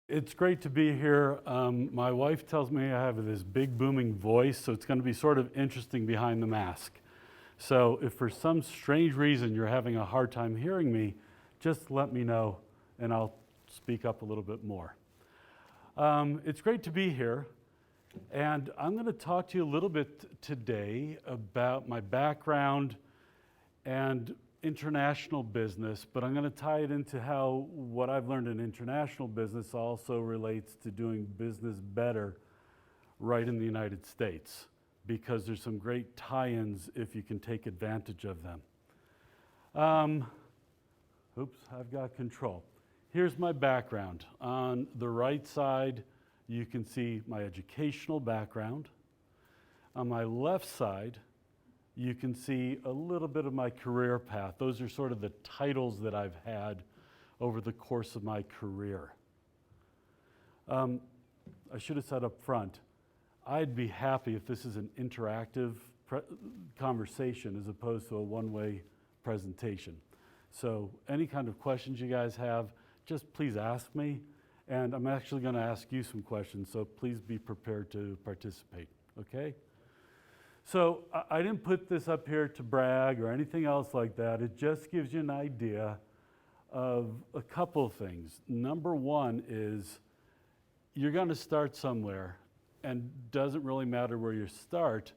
It's great to be here. My wife tells me I have this big booming voice, so it's going to be sort of interesting behind the mask. So if for some strange reason you're having a hard time hearing me, just let me know and I'll speak up a little bit more. It's great to be here, and I'm going to talk to you a little bit today about my background and international business, but I'm going to tie it into how what I've learned in international business also relates to doing business better right in the United States, because there's some great tie-ins if you can take advantage of them. Oops, I've got control. Here's my background. On the right side, you can see my educational background. On my left side, you can see a little bit of my career path. Those are sort of the titles that I've had over the course of my career. I should have said up front, I'd be happy if this is an interactive conversation as opposed to a one-way presentation. So any kind of questions you guys have, just please ask me. And I'm actually going to ask you some questions, so please be prepared to participate, okay? So I didn't put this up here to brag or anything else like that. It just gives you an idea of a couple of things. Number one is you're going to start somewhere, and doesn't really matter where you start,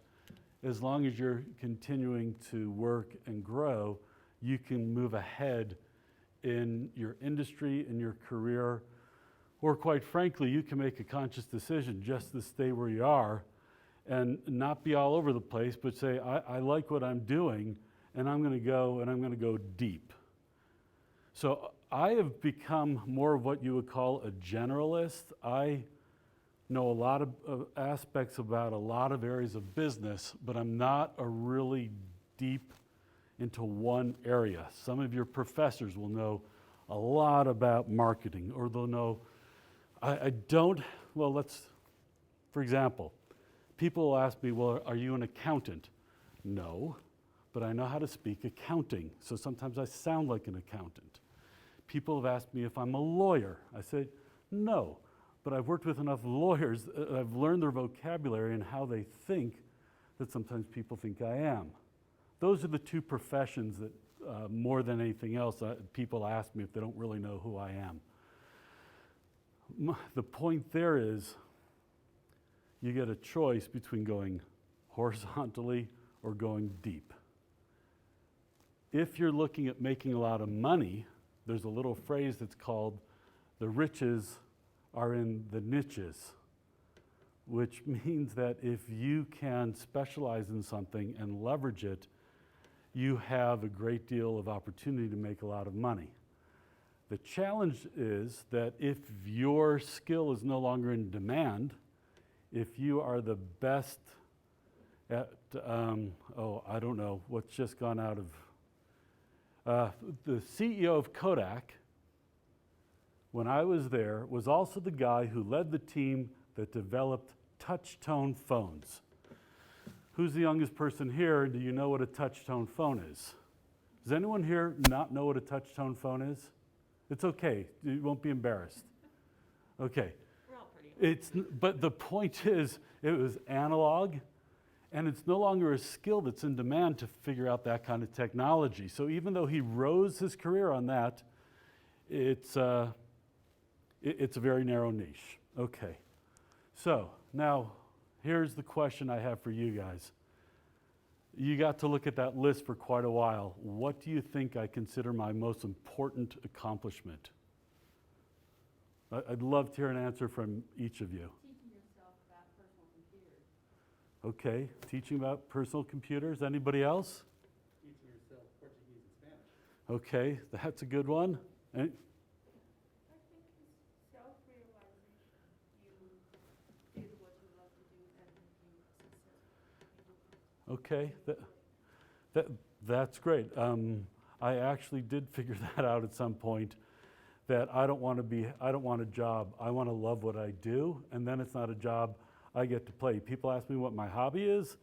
as long as you're continuing to work and grow, you can move ahead in your industry, in your career, or quite frankly, you can make a conscious decision just to stay where you are and not be all over the place, but say, I like what I'm doing, and I'm going to go deep. So I have become more of what you would call a generalist. I know a lot of aspects about a lot of areas of business, but I'm not a really deep into one area. Some of your professors will know a lot about marketing, or they'll know, for example, people will ask me, well, are you an accountant? No, but I know how to speak accounting, so sometimes I sound like an accountant. People have asked me if I'm a lawyer. I say, no, but I've worked with enough lawyers, I've learned their vocabulary and how they think that sometimes people think I am. Those are the two professions that, more than anything else, people ask me if they don't really know who I am. The point there is, you get a choice between going horizontally or going deep. If you're looking at making a lot of money, there's a little phrase that's called, the riches are in the niches, which means that if you can specialize in something and leverage it, you have a great deal of opportunity to make a lot of money. The challenge is that if your skill is no longer in demand, if you are the best at, I don't know, what's just gone out of, the CEO of Kodak, when I was there, was also the guy who led the team that developed touch-tone phones. Who's the youngest person here? Do you know what a touch-tone phone is? Does anyone here not know what a touch-tone phone is? It's okay, you won't be embarrassed. Okay. We're all pretty But the point is, it was analog, and it's no longer a skill that's in demand to figure out that kind of technology. So even though he rose his career on that, it's a very narrow niche. Okay, so now here's the question I have for you guys. You got to look at that list for quite a while. What do you think I consider my most important accomplishment? I'd love to hear an answer from each of you. Teaching yourself about personal computers. Okay, teaching about personal computers. Anybody else? Teaching yourself Portuguese and Spanish. Okay, that's a good one. I think it's self-realization. You did what you love to do and you successfully did it. Okay, that's great. I actually did figure that out at some point, that I don't want a job. I want to love what I do, and then it's not a job I get to play. People ask me what my hobby is,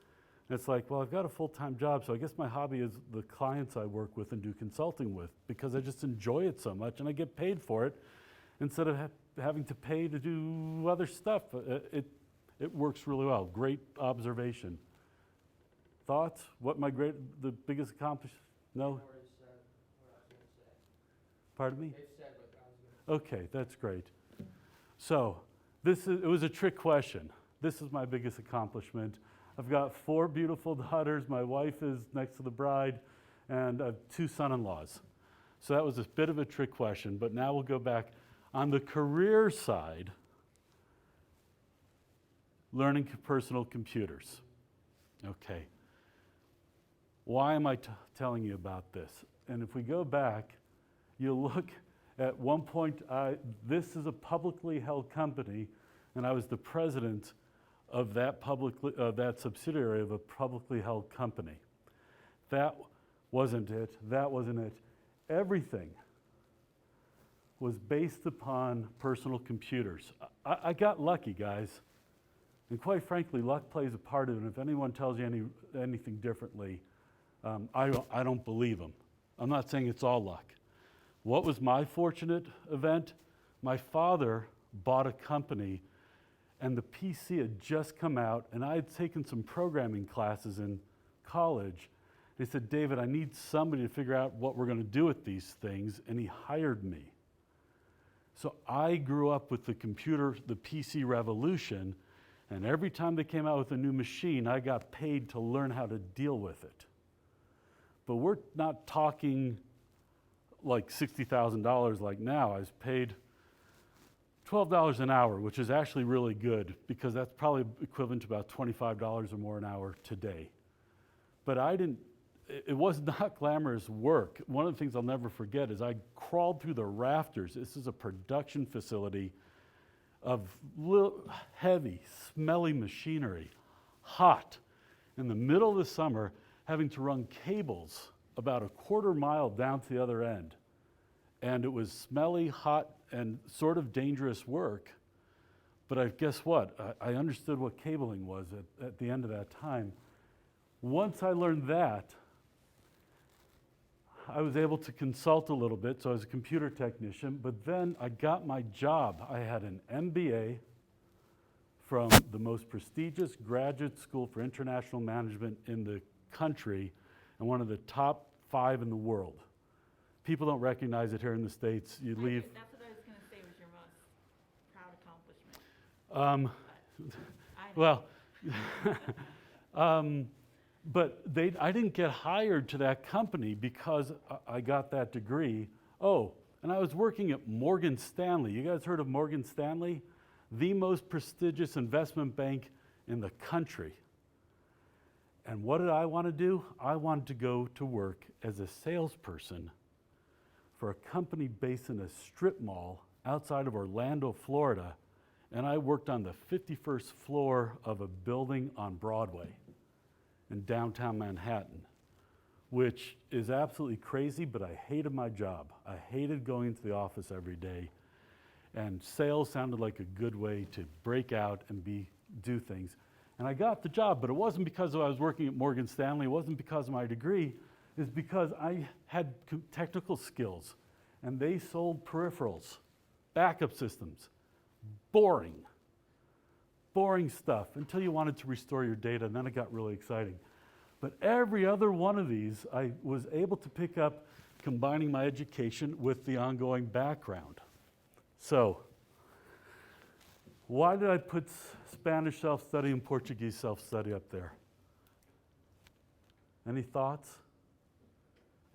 and it's like, well, I've got a full-time job, so I guess my hobby is the clients I work with and do consulting with, because I just enjoy it so much and I get paid for it. instead of having to pay to do other stuff. It works really well. Great observation. Thoughts? The biggest accomplishment? No? Already said what I was gonna say. Pardon me? They've said what I was gonna say. Okay, that's great. So, it was a trick question. This is my biggest accomplishment. I've got 4 beautiful daughters. My wife is next to the bride, and I have 2 son-in-laws. So that was a bit of a trick question, but now we'll go back. On the career side, learning personal computers. Okay. Why am I telling you about this? And if we go back, you look at one point, this is a publicly held company, and I was the president of that subsidiary of a publicly held company. That wasn't it. That wasn't it. Everything was based upon personal computers. I got lucky, guys. And quite frankly, luck plays a part of it. And if anyone tells you anything differently, I don't believe them. I'm not saying it's all luck. What was my fortunate event? My father bought a company, and the PC had just come out, and I had taken some programming classes in college. He said, David, I need somebody to figure out what we're going to do with these things, and he hired me. So I grew up with the PC revolution, and every time they came out with a new machine, I got paid to learn how to deal with it. But we're not talking like $60,000 like now. I was paid $12 an hour, which is actually really good because that's probably equivalent to about $25 or more an hour today. But it was not glamorous work. One of the things I'll never forget is I crawled through the rafters. This is a production facility of heavy, smelly machinery, hot, in the middle of the summer, having to run cables about a quarter mile down to the other end. And it was smelly, hot, and sort of dangerous work. But guess what? I understood what cabling was at the end of that time. Once I learned that, I was able to consult a little bit, so I was a computer technician, but then I got my job. I had an MBA from the most prestigious graduate school for international management in the country and one of the top 5 in the world. People don't recognize it here in the States. You leave. That's what I was going to say was your most proud accomplishment. But I didn't get hired to that company because I got that degree. Oh, and I was working at Morgan Stanley. You guys heard of Morgan Stanley? The most prestigious investment bank in the country. And what did I want to do? I wanted to go to work as a salesperson for a company based in a strip mall outside of Orlando, Florida. And I worked on the 51st floor of a building on Broadway in downtown Manhattan, which is absolutely crazy, but I hated my job. I hated going into the office every day. And sales sounded like a good way to break out and do things. And I got the job, but it wasn't because I was working at Morgan Stanley. It wasn't because of my degree. It's because I had technical skills, and they sold peripherals, backup systems. Boring stuff until you wanted to restore your data, and then it got really exciting. But every other one of these, I was able to pick up combining my education with the ongoing background. So, why did I put Spanish self-study and Portuguese self-study up there? Any thoughts?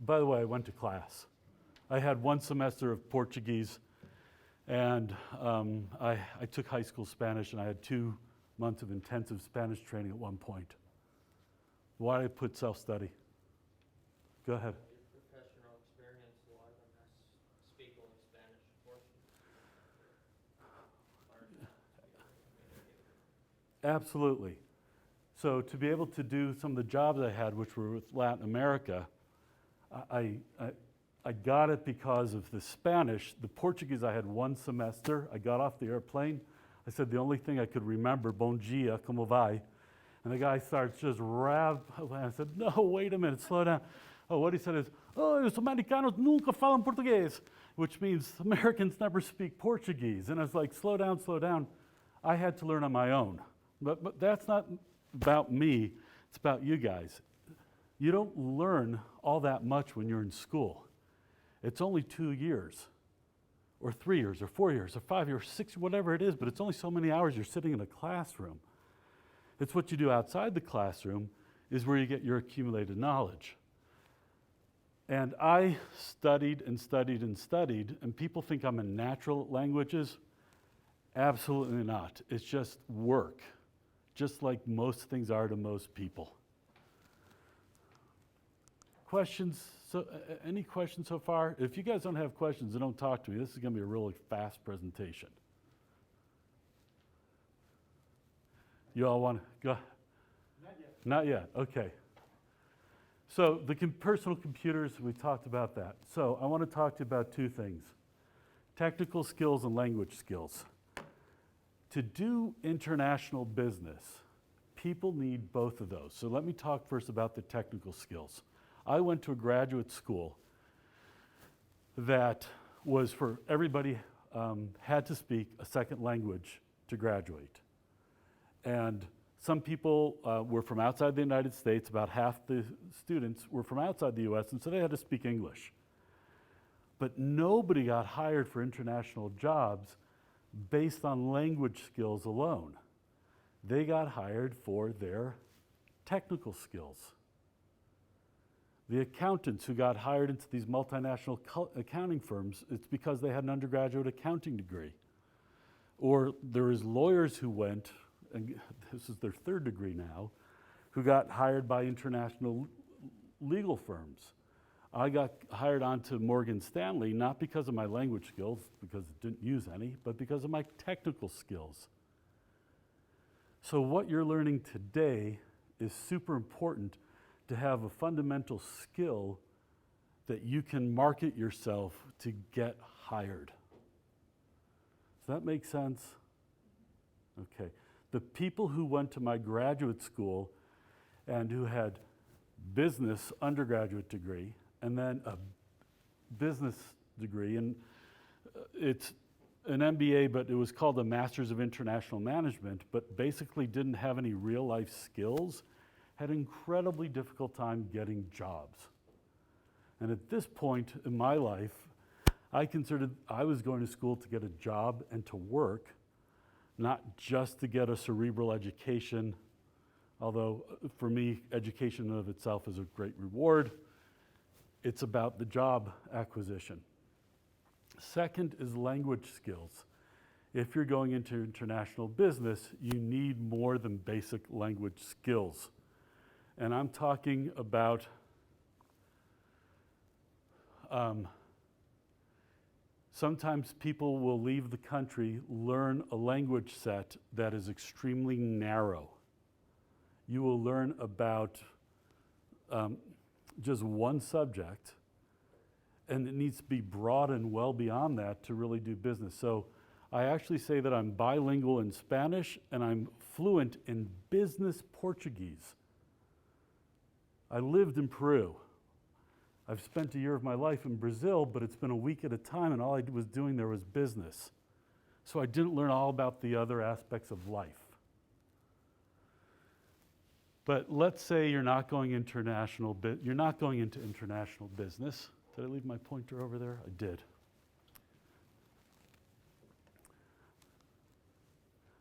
By the way, I went to class. I had 1 semester of Portuguese, and I took high school Spanish, and I had 2 months of intensive Spanish training at one point. Why did I put self-study? Go ahead. Your professional experience, a lot of them speak only Spanish and Portuguese. Absolutely. So to be able to do some of the jobs I had, which were with Latin America, I got it because of the Spanish. The Portuguese, I had 1 semester. I got off the airplane. I said the only thing I could remember, bom dia, como vai? And the guy starts just I said, no, wait a minute, slow down. Oh, what he said is, oh, os americanos nunca falam português, which means Americans never speak Portuguese. And I was like, slow down, slow down. I had to learn on my own. But that's not about me, it's about you guys. You don't learn all that much when you're in school. It's only 2 years, or 3 years, or 4 years, or 5 years, 6, whatever it is, but it's only so many hours you're sitting in a classroom. It's what you do outside the classroom is where you get your accumulated knowledge. And I studied and studied and studied, and people think I'm a natural at languages. Absolutely not. It's just work, just like most things are to most people. Questions? So, any questions so far? If you guys don't have questions, then don't talk to me. This is going to be a really fast presentation. You all want to go? Not yet. Not yet. Okay. So the personal computers, we talked about that. So I want to talk to you about 2 things: technical skills and language skills. To do international business, people need both of those. So let me talk first about the technical skills. I went to a graduate school that was for everybody had to speak a second language to graduate. And some people were from outside the United States. About half the students were from outside the US, and so they had to speak English. But nobody got hired for international jobs based on language skills alone. They got hired for their technical skills. The accountants who got hired into these multinational accounting firms, it's because they had an undergraduate accounting degree. Or there was lawyers who went, and this is their 3rd degree now, who got hired by international legal firms. I got hired onto Morgan Stanley not because of my language skills, because it didn't use any, but because of my technical skills. So what you're learning today is super important to have a fundamental skill that you can market yourself to get hired. Does that make sense? Okay. The people who went to my graduate school and who had business undergraduate degree and then a business degree, and it's an MBA, but it was called a Master's of International Management, but basically didn't have any real life skills, had an incredibly difficult time getting jobs. And at this point in my life, I considered I was going to school to get a job and to work, not just to get a cerebral education, although for me, education in and of itself is a great reward. It's about the job acquisition. Second is language skills. If you're going into international business, you need more than basic language skills. And I'm talking about sometimes people will leave the country, learn a language set that is extremely narrow. You will learn about just one subject, and it needs to be broad and well beyond that to really do business. So I actually say that I'm bilingual in Spanish and I'm fluent in business Portuguese. I lived in Peru. I've spent a year of my life in Brazil, but it's been a week at a time, and all I was doing there was business. So I didn't learn all about the other aspects of life. But let's say you're not going international, you're not going into international business. Did I leave my pointer over there? I did.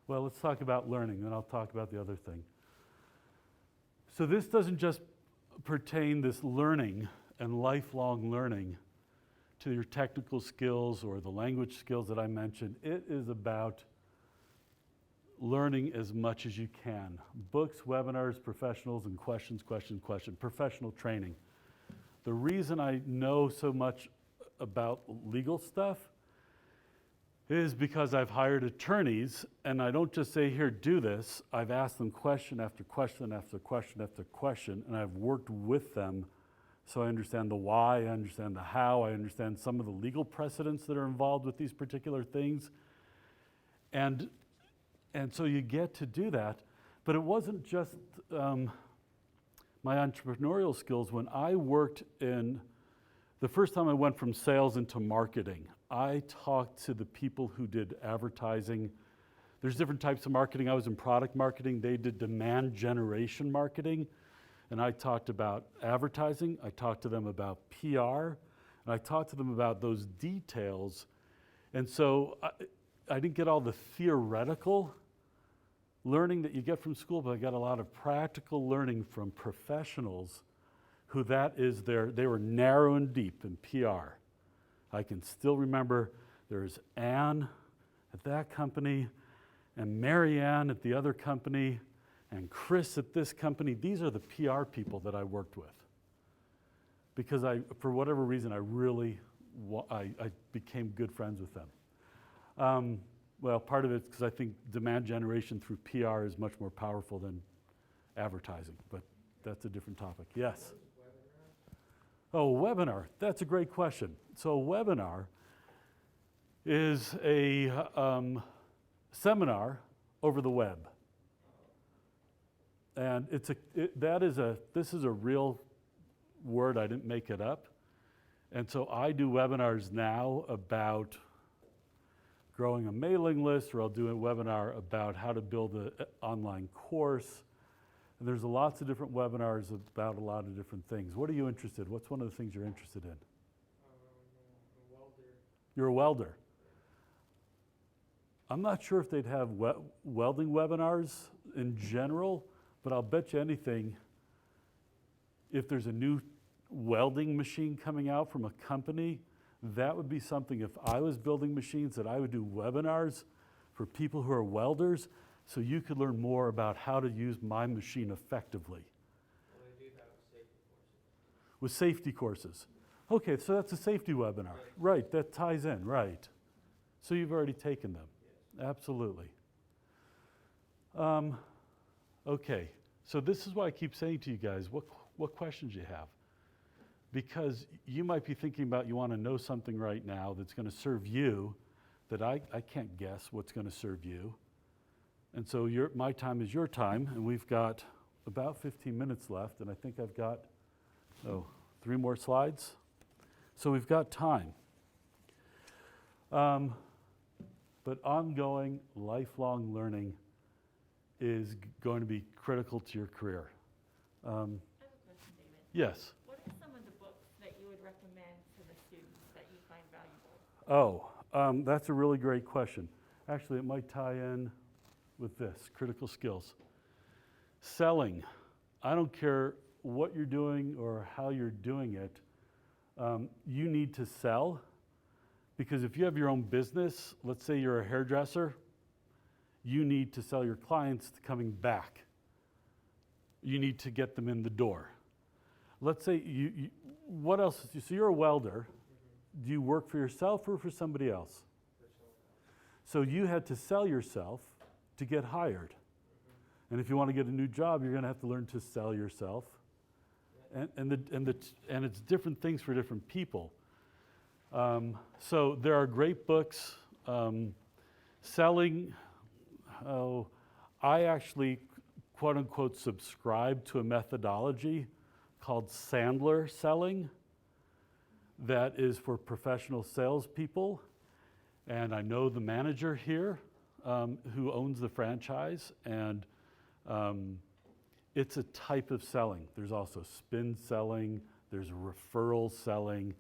Well, let's talk about learning, then I'll talk about the other thing. So this doesn't just pertain, this learning and lifelong learning, to your technical skills or the language skills that I mentioned. It is about learning as much as you can. Books, webinars, professionals, and questions, professional training. The reason I know so much about legal stuff is because I've hired attorneys, and I don't just say, here, do this. I've asked them question after question after question after question, and I've worked with them so I understand the why, I understand the how, I understand some of the legal precedents that are involved with these particular things. And so you get to do that. But it wasn't just my entrepreneurial skills. When I worked in The first time I went from sales into marketing, I talked to the people who did advertising. There's different types of marketing. I was in product marketing. They did demand generation marketing. And I talked about advertising. I talked to them about PR. And I talked to them about those details. And so I didn't get all the theoretical learning that you get from school, but I got a lot of practical learning from professionals who they were narrow and deep in PR. I can still remember there's Ann at that company and Mary Ann at the other company and Chris at this company. These are the PR people that I worked with. Because for whatever reason, I became good friends with them. Well, part of it's because I think demand generation through PR is much more powerful than advertising, but that's a different topic. Yes? Oh, webinar. That's a great question. So a webinar is a seminar over the web. And this is a real word. I didn't make it up. And so I do webinars now about growing a mailing list, or I'll do a webinar about how to build an online course. And there's lots of different webinars about a lot of different things. What are you interested in? What's one of the things you're interested in? A welder. You're a welder. I'm not sure if they'd have welding webinars in general, but I'll bet you anything, if there's a new welding machine coming out from a company, that would be something, if I was building machines, that I would do webinars for people who are welders, so you could learn more about how to use my machine effectively. Well, they do have safety courses. With safety courses. Okay, so that's a safety webinar. Right, that ties in, right. So you've already taken them. Yes. Absolutely. Okay, so this is why I keep saying to you guys, what questions you have. Because you might be thinking about, you want to know something right now that's going to serve you, that I can't guess what's going to serve you. And so my time is your time, and we've got about 15 minutes left, and I think I've got, 3 more slides. So we've got time. But ongoing, lifelong learning is going to be critical to your career. I have a question, David. Yes. What are some of the books that you would recommend to the students that you find valuable? That's a really great question. Actually, it might tie in with this, critical skills. Selling. I don't care what you're doing or how you're doing it. You need to sell, because if you have your own business, let's say you're a hairdresser, you need to sell your clients to coming back. You need to get them in the door. Let's say what else? So you're a welder. Do you work for yourself or for somebody else? So you had to sell yourself to get hired. And if you want to get a new job, you're going to have to learn to sell yourself. And it's different things for different people. So there are great books. Selling, I actually, quote unquote, subscribe to a methodology called Sandler selling that is for professional salespeople. And I know the manager here who owns the franchise, and it's a type of selling. There's also spin selling, there's referral selling.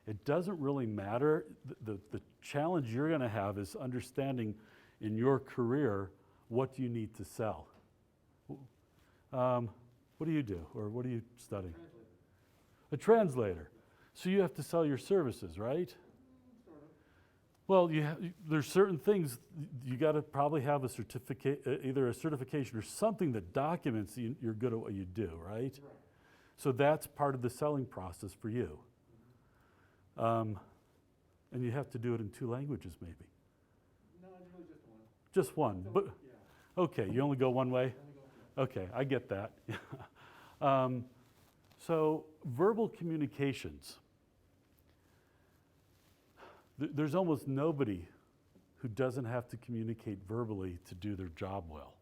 It doesn't really matter. The challenge you're going to have is understanding in your career, what do you need to sell? What do you do, or what are you studying? A translator. So you have to sell your services, right? Sort of. Well, there's certain things you got to probably have a certificate, either a certification or something that documents you're good at what you do, right? Right. So that's part of the selling process for you. And you have to do it in 2 languages, maybe. No, usually just one. Just one, but Yeah, okay. You only go one way. only go. Okay, I get that. So verbal communications. There's almost nobody who doesn't have to communicate verbally to do their job well.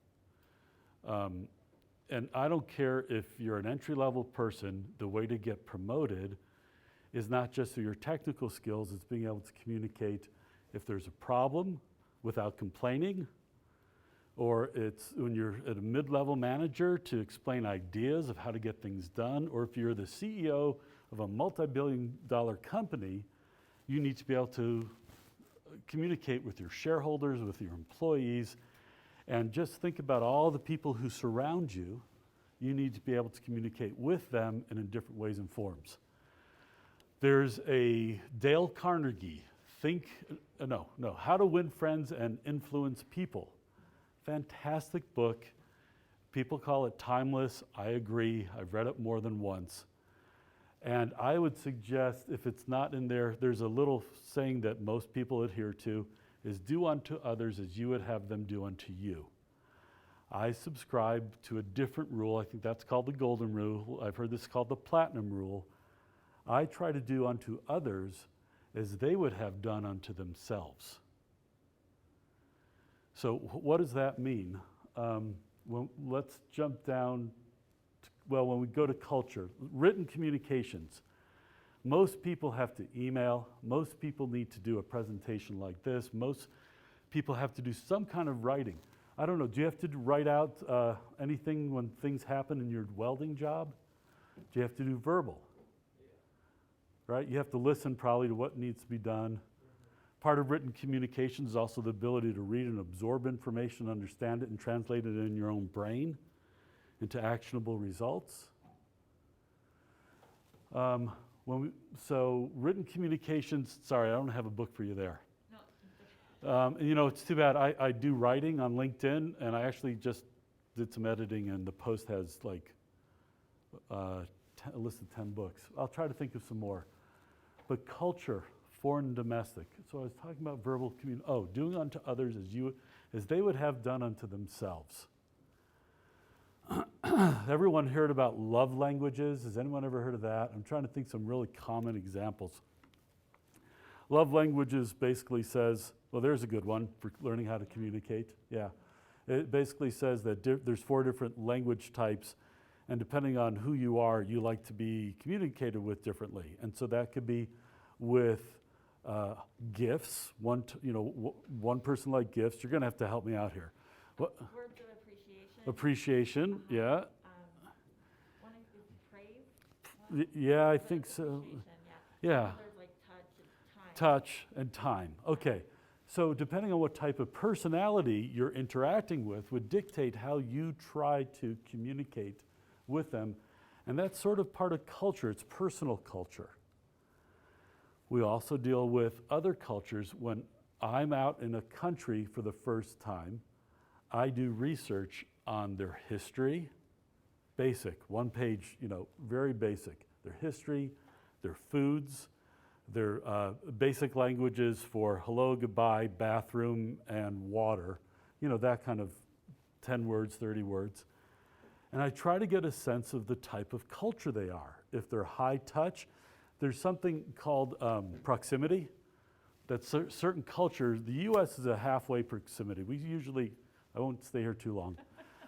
And I don't care if you're an entry-level person, the way to get promoted is not just through your technical skills, it's being able to communicate if there's a problem without complaining, or it's when you're at a mid-level manager to explain ideas of how to get things done, or if you're the CEO of a multi-billion-dollar company, you need to be able to communicate with your shareholders, with your employees, and just think about all the people who surround you. You need to be able to communicate with them and in different ways and forms. There's a Dale Carnegie, How to Win Friends and Influence People. Fantastic book. People call it timeless. I agree. I've read it more than once. And I would suggest, if it's not in there, there's a little saying that most people adhere to, is do unto others as you would have them do unto you. I subscribe to a different rule. I think that's called the golden rule. I've heard this called the platinum rule. I try to do unto others as they would have done unto themselves. So what does that mean? Let's jump down when we go to culture, written communications. Most people have to email. Most people need to do a presentation like this. Most people have to do some kind of writing. I don't know, do you have to write out anything when things happen in your welding job? Do you have to do verbal? Right? You have to listen probably to what needs to be done. Part of written communication is also the ability to read and absorb information, understand it, and translate it in your own brain into actionable results. So written communications, sorry, I don't have a book for you there. No. It's too bad. I do writing on LinkedIn, and I actually just did some editing, and the post has like a list of 10 books. I'll try to think of some more. But culture, foreign and domestic. So I was talking about verbal communication. Doing unto others as they would have done unto themselves. Everyone heard about love languages? Has anyone ever heard of that? I'm trying to think some really common examples. Love languages basically says, well, there's a good one for learning how to communicate. Yeah. It basically says that there's 4 different language types, and depending on who you are, you like to be communicated with differently. And so that could be with gifts. One person like gifts. You're going to have to help me out here. Words of appreciation. Appreciation, yeah. One is praise. Yeah, I Words of think so. appreciation, Yeah. Others like touch and time. Touch and time. Okay. So depending on what type of personality you're interacting with would dictate how you try to communicate with them. And that's sort of part of culture. It's personal culture. We also deal with other cultures. When I'm out in a country for the first time, I do research on their history, basic, one page, very basic. Their history, their foods, their basic languages for hello, goodbye, bathroom, and water. That kind of 10 words, 30 words. And I try to get a sense of the type of culture they are. If they're high touch, there's something called proximity. That certain cultures, the U.S. is a halfway proximity. I won't stay here too long.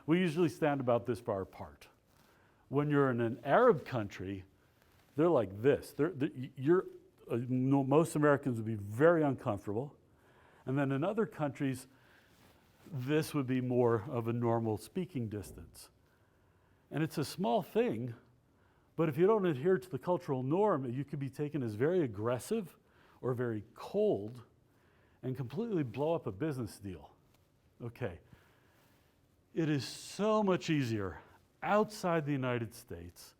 We usually stand about this far apart. When you're in an Arab country, they're like this. Most Americans would be very uncomfortable. And then in other countries, this would be more of a normal speaking distance. And it's a small thing, but if you don't adhere to the cultural norm, you could be taken as very aggressive or very cold and completely blow up a business deal. Okay. It is so much easier outside the United States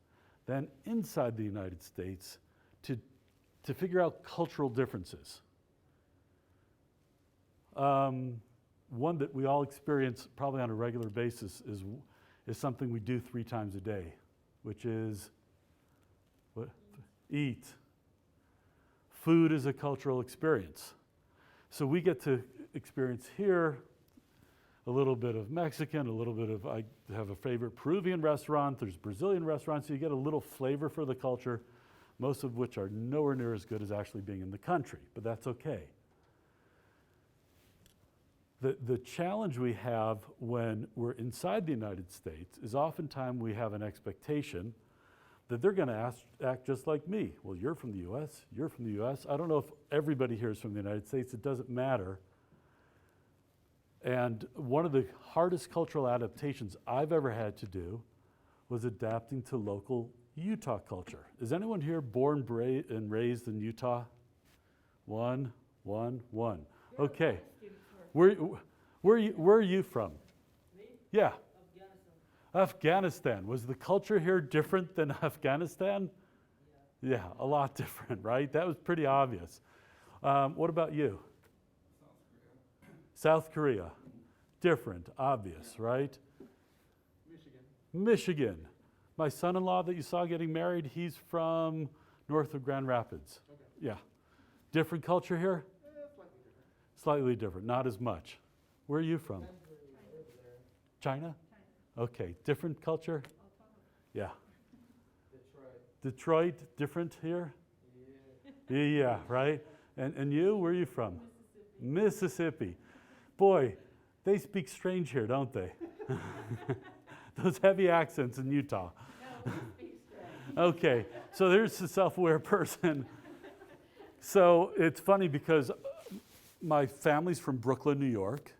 than inside the United States to figure out cultural differences. One that we all experience probably on a regular basis is something we do 3 times a day, which is what? Eat. Food is a cultural experience. So we get to experience here a little bit of Mexican, I have a favorite Peruvian restaurant, there's Brazilian restaurants, so you get a little flavor for the culture, most of which are nowhere near as good as actually being in the country, but that's okay. The challenge we have when we're inside the United States is oftentimes we have an expectation that they're going to act just like me. Well, you're from the U.S., you're from the U.S. I don't know if everybody here is from the United States. It doesn't matter. And one of the hardest cultural adaptations I've ever had to do was adapting to local Utah culture. Is anyone here born and raised in Utah? One. Okay. Where are you from? Me? Yeah. Afghanistan. Afghanistan. Was the culture here different than Afghanistan? Yeah, a lot different, right? That was pretty obvious. What about you? South Korea. Different, obvious, right? Michigan. My son-in-law that you saw getting married, he's from north of Grand Rapids. Okay. Yeah. Different culture here? Slightly different. Slightly different, not as much. Where are you from? China? Okay, different culture? Yeah. Detroit, different here? Yeah, right? And you, where are you from? Mississippi. Boy, they speak strange here, don't they? Those heavy accents in Utah. Okay, so there's a self-aware person. So it's funny because my family's from Brooklyn, New York,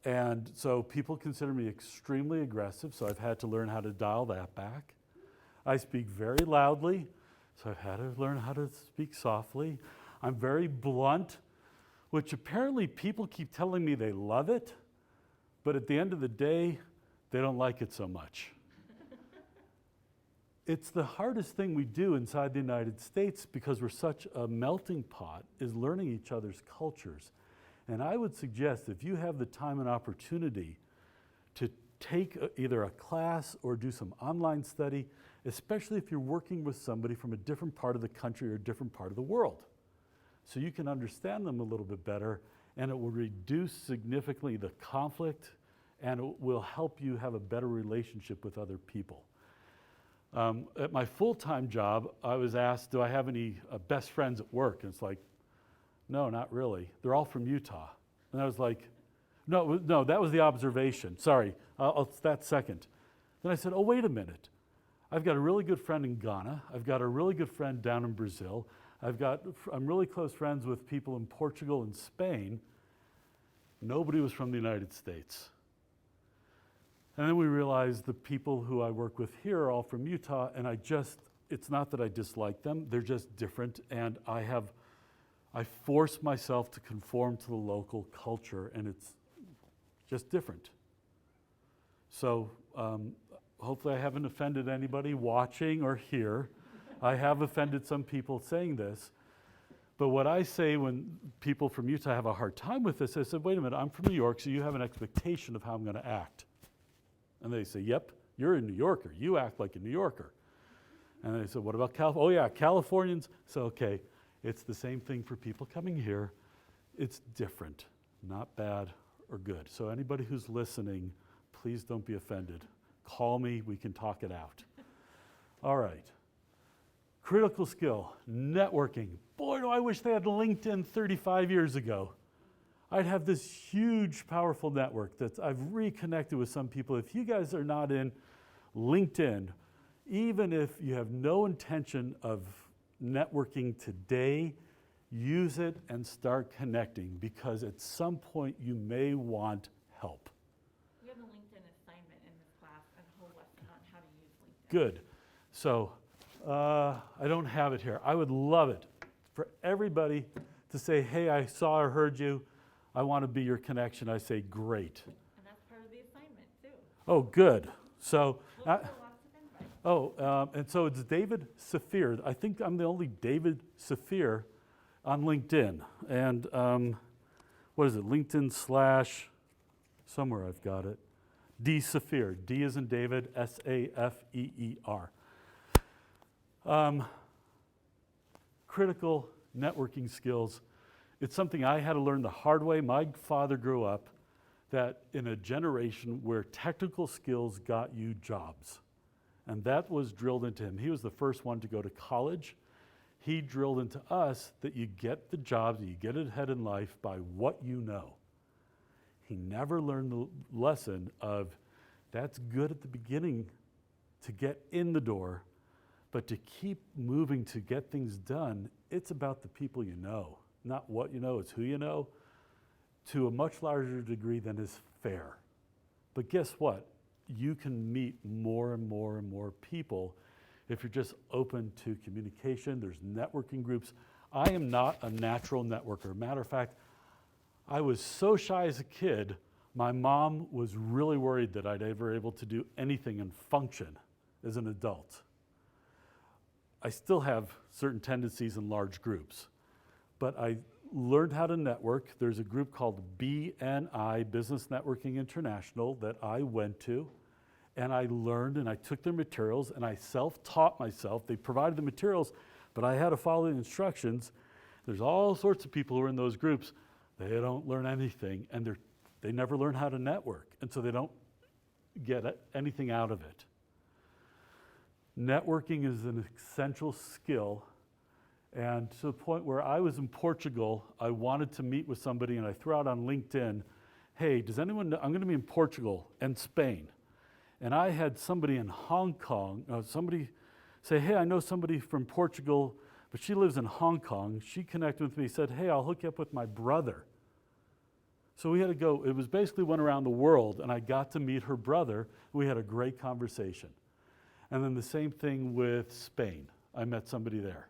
and so people consider me extremely aggressive, so I've had to learn how to dial that back. I speak very loudly, so I've had to learn how to speak softly. I'm very blunt, which apparently people keep telling me they love it, but at the end of the day, they don't like it so much. It's the hardest thing we do inside the United States because we're such a melting pot, is learning each other's cultures. And I would suggest if you have the time and opportunity to take either a class or do some online study, especially if you're working with somebody from a different part of the country or a different part of the world, so you can understand them a little bit better, and it will reduce significantly the conflict, and it will help you have a better relationship with other people. At my full-time job, I was asked, do I have any best friends at work? And it's like, no, not really. They're all from Utah. And I was like, no, that was the observation. Sorry, that's second. Then I said, oh, wait a minute. I've got a really good friend in Ghana. I've got a really good friend down in Brazil. I'm really close friends with people in Portugal and Spain. Nobody was from the United States. And then we realized the people who I work with here are all from Utah, and it's not that I dislike them, they're just different, and I force myself to conform to the local culture, and it's just different. So hopefully I haven't offended anybody watching or here. I have offended some people saying this, but what I say when people from Utah have a hard time with this, I said, wait a minute, I'm from New York, so you have an expectation of how I'm going to act. And they say, yep, you're a New Yorker. You act like a New Yorker. And they said, what about California? Oh yeah, Californians. So okay, it's the same thing for people coming here. It's different, not bad or good. So anybody who's listening, please don't be offended. Call me, we can talk it out. All right. Critical skill, networking. Boy, do I wish they had LinkedIn 35 years ago. I'd have this huge, powerful network that I've reconnected with some people. If you guys are not in LinkedIn, even if you have no intention of networking today, use it and start connecting, because at some point you may want help. We have a LinkedIn assignment in this class and a whole lesson on how to use LinkedIn. Good. So I don't have it here. I would love it for everybody to say, hey, I saw or heard you. I want to be your connection. I say, great. And that's part of the assignment, too. Oh, good. So, Look for lots of invites. and so it's David Saphir. I think I'm the only David Saphir on LinkedIn. And what is it? LinkedIn / somewhere I've got it. D Saphir. D as in David, Safeer. Critical networking skills. It's something I had to learn the hard way. My father grew up that in a generation where technical skills got you jobs. And that was drilled into him. He was the first one to go to college. He drilled into us that you get the jobs, you get ahead in life by what you know. He never learned the lesson of that's good at the beginning to get in the door, But to keep moving to get things done, it's about the people you know, not what you know, it's who you know, to a much larger degree than is fair. But guess what? You can meet more and more and more people if you're just open to communication. There's networking groups. I am not a natural networker. Matter of fact, I was so shy as a kid, my mom was really worried that I'd ever able to do anything and function as an adult. I still have certain tendencies in large groups, but I learned how to network. There's a group called BNI, Business Networking International, that I went to, and I learned and I took their materials and I self-taught myself. They provided the materials, but I had to follow the instructions. There's all sorts of people who are in those groups. They don't learn anything, and they never learn how to network, and so they don't get anything out of it. Networking is an essential skill, and to the point where I was in Portugal, I wanted to meet with somebody, and I threw out on LinkedIn, hey, does anyone know, I'm going to be in Portugal and Spain. And I had somebody in Hong Kong, somebody say, hey, I know somebody from Portugal, but she lives in Hong Kong. She connected with me, said, hey, I'll hook you up with my brother. So we had to go, it was basically went around the world, and I got to meet her brother. We had a great conversation. And then the same thing with Spain. I met somebody there.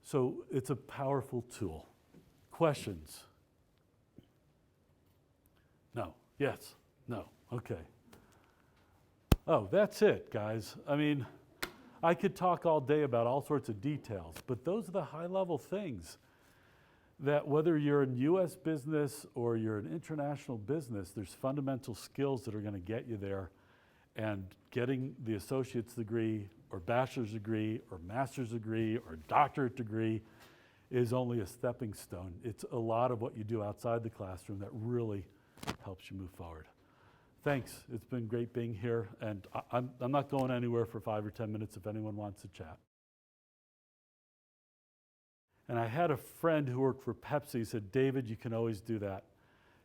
So it's a powerful tool. Questions? No. Yes? No. Okay. Oh, that's it, guys. I mean, I could talk all day about all sorts of details, but those are the high-level things that whether you're in U.S. business or you're an international business, there's fundamental skills that are going to get you there. And getting the associate's degree or bachelor's degree or master's degree or doctorate degree is only a stepping stone. It's a lot of what you do outside the classroom that really helps you move forward. Thanks. It's been great being here, and I'm not going anywhere for 5 or 10 minutes if anyone wants to chat. And I had a friend who worked for Pepsi said, David, you can always do that.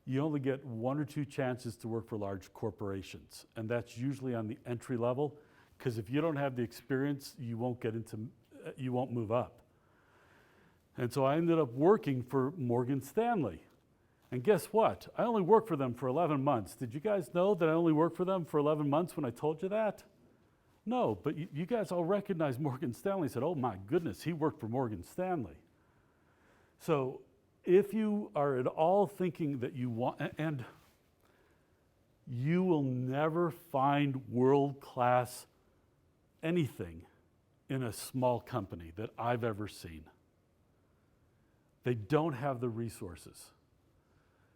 You only get 1 or 2 chances to work for large corporations, and that's usually on the entry level, because if you don't have the experience, you won't move up. And so I ended up working for Morgan Stanley. And guess what? I only worked for them for 11 months. Did you guys know that I only worked for them for 11 months when I told you that? No, but you guys all recognize Morgan Stanley. Said, oh my goodness, he worked for Morgan Stanley. So if you are at all thinking that you want, and you will never find world-class anything in a small company that I've ever seen. They don't have the resources.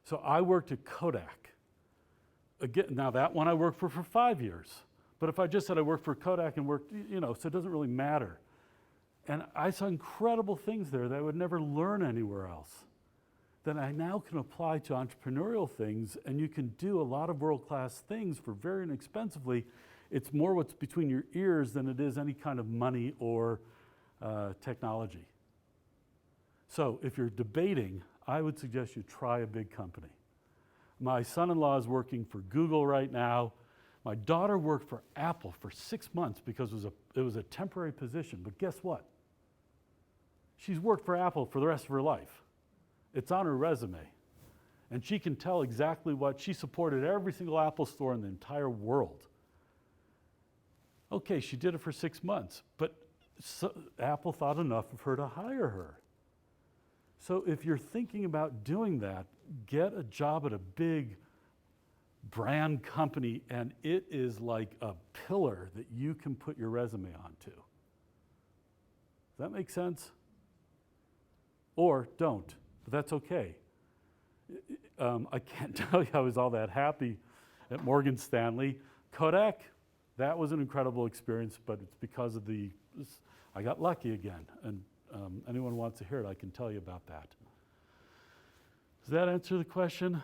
So I worked at Kodak. Again, now that one I worked for 5 years. But if I just said I worked for Kodak and worked, so it doesn't really matter. And I saw incredible things there that I would never learn anywhere else, that I now can apply to entrepreneurial things, and you can do a lot of world-class things for very inexpensively. It's more what's between your ears than it is any kind of money or technology. So if you're debating, I would suggest you try a big company. My son-in-law is working for Google right now. My daughter worked for Apple for 6 months because it was a temporary position. But guess what? She's worked for Apple for the rest of her life. It's on her resume. And she can tell exactly what she supported every single Apple store in the entire world. Okay, she did it for 6 months, but Apple thought enough of her to hire her. So if you're thinking about doing that, get a job at a big brand company, and it is like a pillar that you can put your resume onto. Does that make sense? Or don't, but that's okay. I can't tell you I was all that happy at Morgan Stanley. Kodak, that was an incredible experience, but it's because of I got lucky again, and anyone wants to hear it, I can tell you about that. Does that answer the question? Yeah.